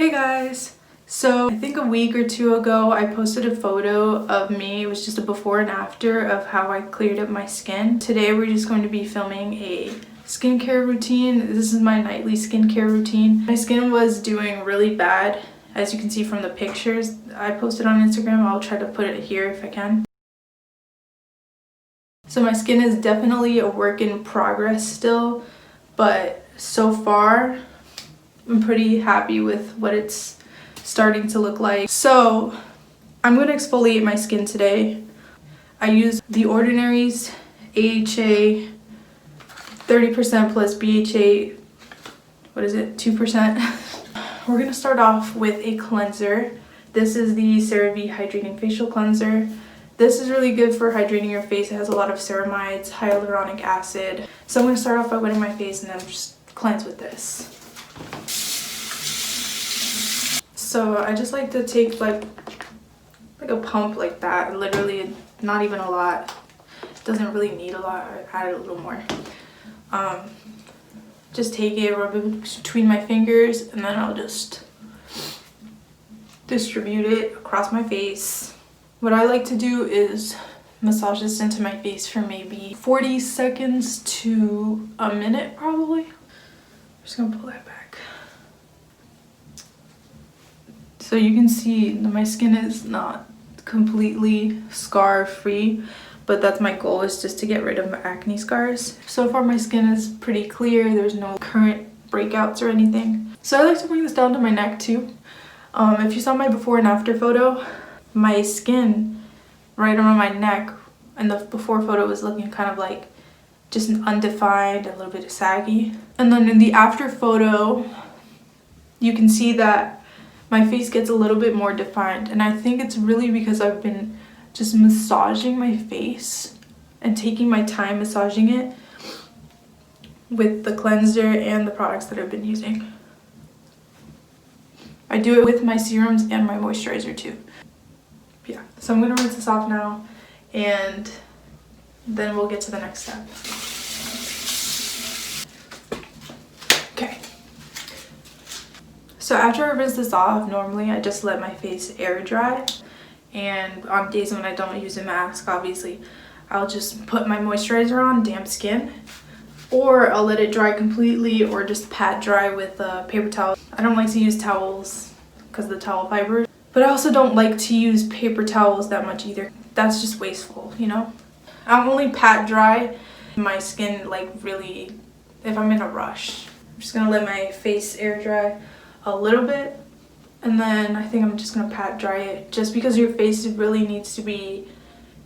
Hey guys! So I think a week or two ago I posted a photo of me. It was just a before and after of how I cleared up my skin. Today we're just going to be filming a skincare routine. This is my nightly skincare routine. My skin was doing really bad, as you can see from the pictures I posted on Instagram. I'll try to put it here if I can. So my skin is definitely a work in progress still, but so far I'm pretty happy with what it's starting to look like. So I'm going to exfoliate my skin today. I use The Ordinary's AHA 30% plus BHA, 2%. We're going to start off with a cleanser. This is the Cerave Hydrating Facial Cleanser. This is really good for hydrating your face. It has a lot of ceramides, hyaluronic acid. So I'm going to start off by wetting my face and then just cleanse with this. So I just like to take like a pump like that, literally not even a lot. It doesn't really need a lot. I added a little more. Just take it, rub it between my fingers, and then I'll just distribute it across my face. What I like to do is massage this into my face for maybe 40 seconds to a minute probably. I'm just gonna pull that back. So you can see that my skin is not completely scar free, but that's my goal, is just to get rid of my acne scars. So far my skin is pretty clear. There's no current breakouts or anything. So I like to bring this down to my neck too. If you saw my before and after photo, my skin right around my neck and the before photo was looking kind of like just undefined, a little bit saggy. And then in the after photo, you can see that my face gets a little bit more defined, and I think it's really because I've been just massaging my face and taking my time massaging it with the cleanser and the products that I've been using. I do it with my serums and my moisturizer too. Yeah, so I'm gonna rinse this off now and then we'll get to the next step. Okay. So after I rinse this off, normally I just let my face air dry, and on days when I don't use a mask, obviously, I'll just put my moisturizer on damp skin, or I'll let it dry completely or just pat dry with a paper towel. I don't like to use towels because of the towel fiber, but I also don't like to use paper towels that much either. That's just wasteful, you know? I'll only pat dry my skin like really if I'm in a rush. I'm just gonna let my face air dry a little bit, and then I think I'm just gonna pat dry it, just because your face really needs to be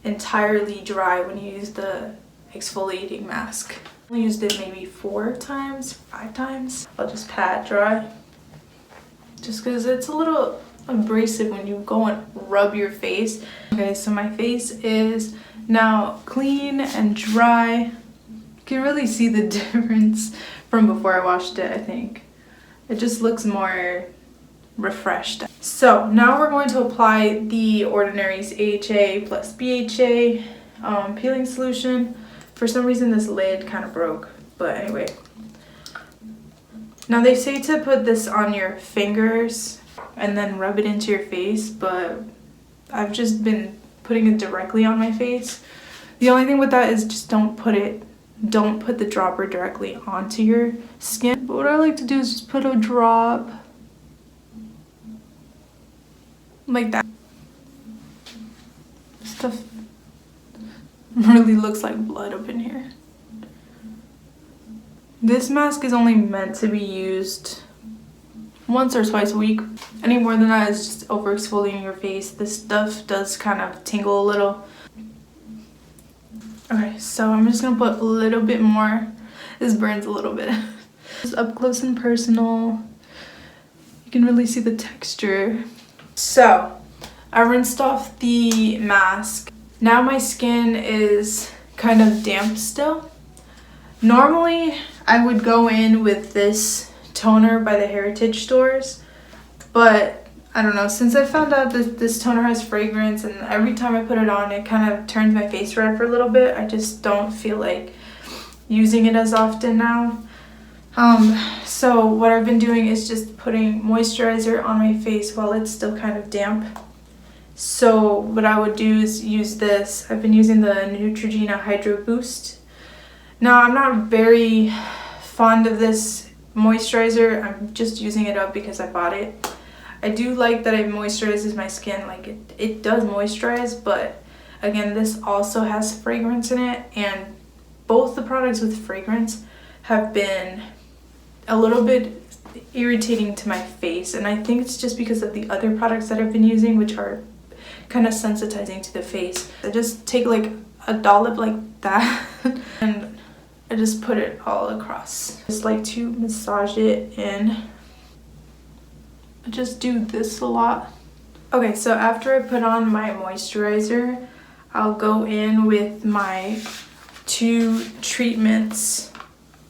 entirely dry when you use the exfoliating mask. I used it maybe 4 times, 5 times. I'll just pat dry, just because it's a little abrasive when you go and rub your face. Okay, so my face is now clean and dry. You can really see the difference from before I washed it, I think. It just looks more refreshed. So now we're going to apply The Ordinary's AHA plus BHA peeling solution. For some reason this lid kind of broke, but anyway. Now they say to put this on your fingers and then rub it into your face, but I've just been putting it directly on my face. The only thing with that is just don't put the dropper directly onto your skin. But what I like to do is just put a drop like that. Stuff really looks like blood up in here. This mask is only meant to be used once or twice a week. Any more than that is just over exfoliating your face. This stuff does kind of tingle a little. Okay, so I'm just gonna put a little bit more. This burns a little bit. Just up close and personal. You can really see the texture. So I rinsed off the mask. Now my skin is kind of damp still. Normally I would go in with this toner by the Heritage stores, but I don't know, since I found out that this toner has fragrance and every time I put it on it kind of turns my face red for a little bit, I just don't feel like using it as often now. So what I've been doing is just putting moisturizer on my face while it's still kind of damp. So what I would do is use this. I've been using the Neutrogena Hydro Boost. Now I'm not very fond of this moisturizer. I'm just using it up because I bought it. I do like that it moisturizes my skin. Like it does moisturize, but again, this also has fragrance in it, and both the products with fragrance have been a little bit irritating to my face, and I think it's just because of the other products that I've been using, which are kind of sensitizing to the face. I just take like a dollop like that and I just put it all across. Just like to massage it in. I just do this a lot. Okay, so after I put on my moisturizer, I'll go in with my 2 treatments,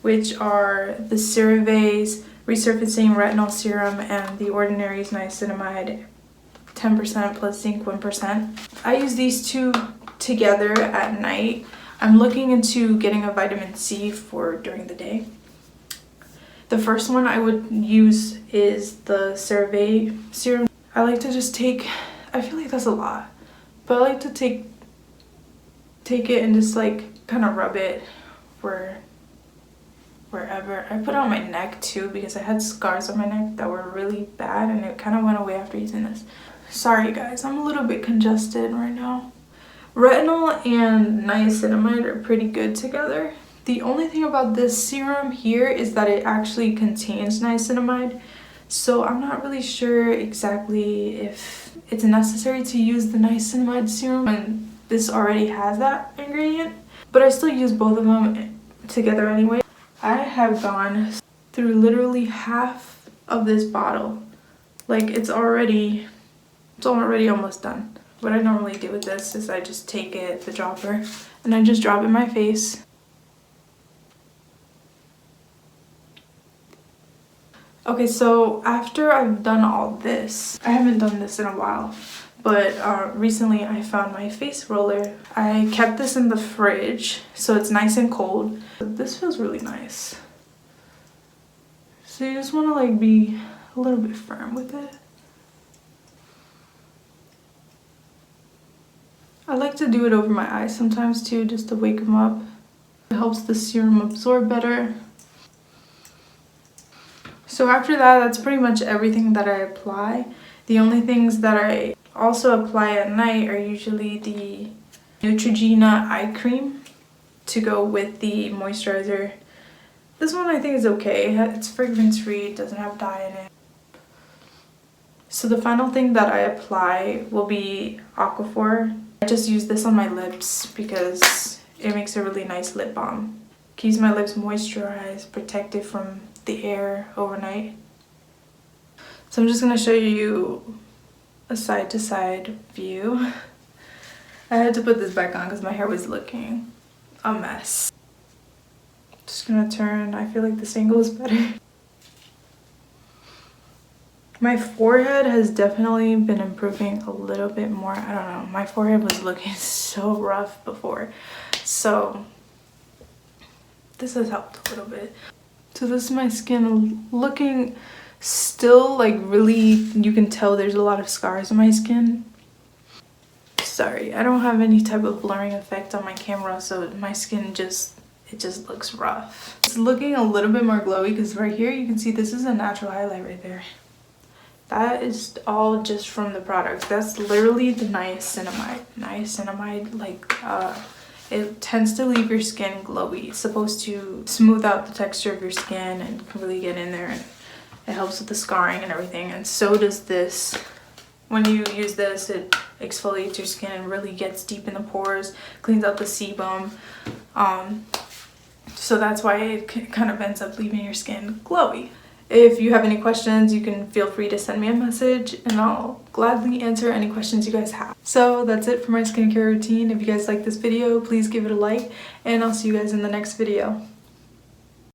which are the Cerave's Resurfacing Retinol Serum and the Ordinary's Niacinamide 10% plus Zinc 1%. I use these 2 together at night. I'm looking into getting a vitamin C for during the day. The first one I would use is the Cerave serum. I like to just take, I feel like that's a lot, but I like to take it and just like kind of rub it wherever. I put it on my neck too because I had scars on my neck that were really bad, and it kind of went away after using this. Sorry guys, I'm a little bit congested right now. Retinol and niacinamide are pretty good together. The only thing about this serum here is that it actually contains niacinamide, so I'm not really sure exactly if it's necessary to use the niacinamide serum when this already has that ingredient, but I still use both of them together anyway. I have gone through literally half of this bottle. Like it's already almost done. What I normally do with this is I just take it, the dropper, and I just drop it in my face. Okay, so after I've done all this, I haven't done this in a while, but recently I found my face roller. I kept this in the fridge, so it's nice and cold. This feels really nice. So you just want to like be a little bit firm with it. I like to do it over my eyes sometimes too, just to wake them up. It helps the serum absorb better. So after that, that's pretty much everything that I apply. The only things that I also apply at night are usually the Neutrogena eye cream to go with the moisturizer. This one I think is okay. It's fragrance free, it doesn't have dye in it. So the final thing that I apply will be Aquafor. I just use this on my lips because it makes a really nice lip balm. Keeps my lips moisturized, protected from the air overnight. So I'm just going to show you a side-to-side view. I had to put this back on because my hair was looking a mess. Just going to turn. I feel like this angle is better. My forehead has definitely been improving a little bit more. I don't know. My forehead was looking so rough before. So this has helped a little bit. So this is my skin looking still like really, you can tell there's a lot of scars on my skin. Sorry, I don't have any type of blurring effect on my camera, so my skin it just looks rough. It's looking a little bit more glowy because right here you can see this is a natural highlight right there. That is all just from the products. That's literally the niacinamide. Niacinamide, like, it tends to leave your skin glowy. It's supposed to smooth out the texture of your skin and really get in there, and it helps with the scarring and everything. And so does this. When you use this, it exfoliates your skin and really gets deep in the pores, cleans out the sebum. So that's why it kind of ends up leaving your skin glowy. If you have any questions, you can feel free to send me a message and I'll gladly answer any questions you guys have. So that's it for my skincare routine. If you guys like this video, please give it a like and I'll see you guys in the next video.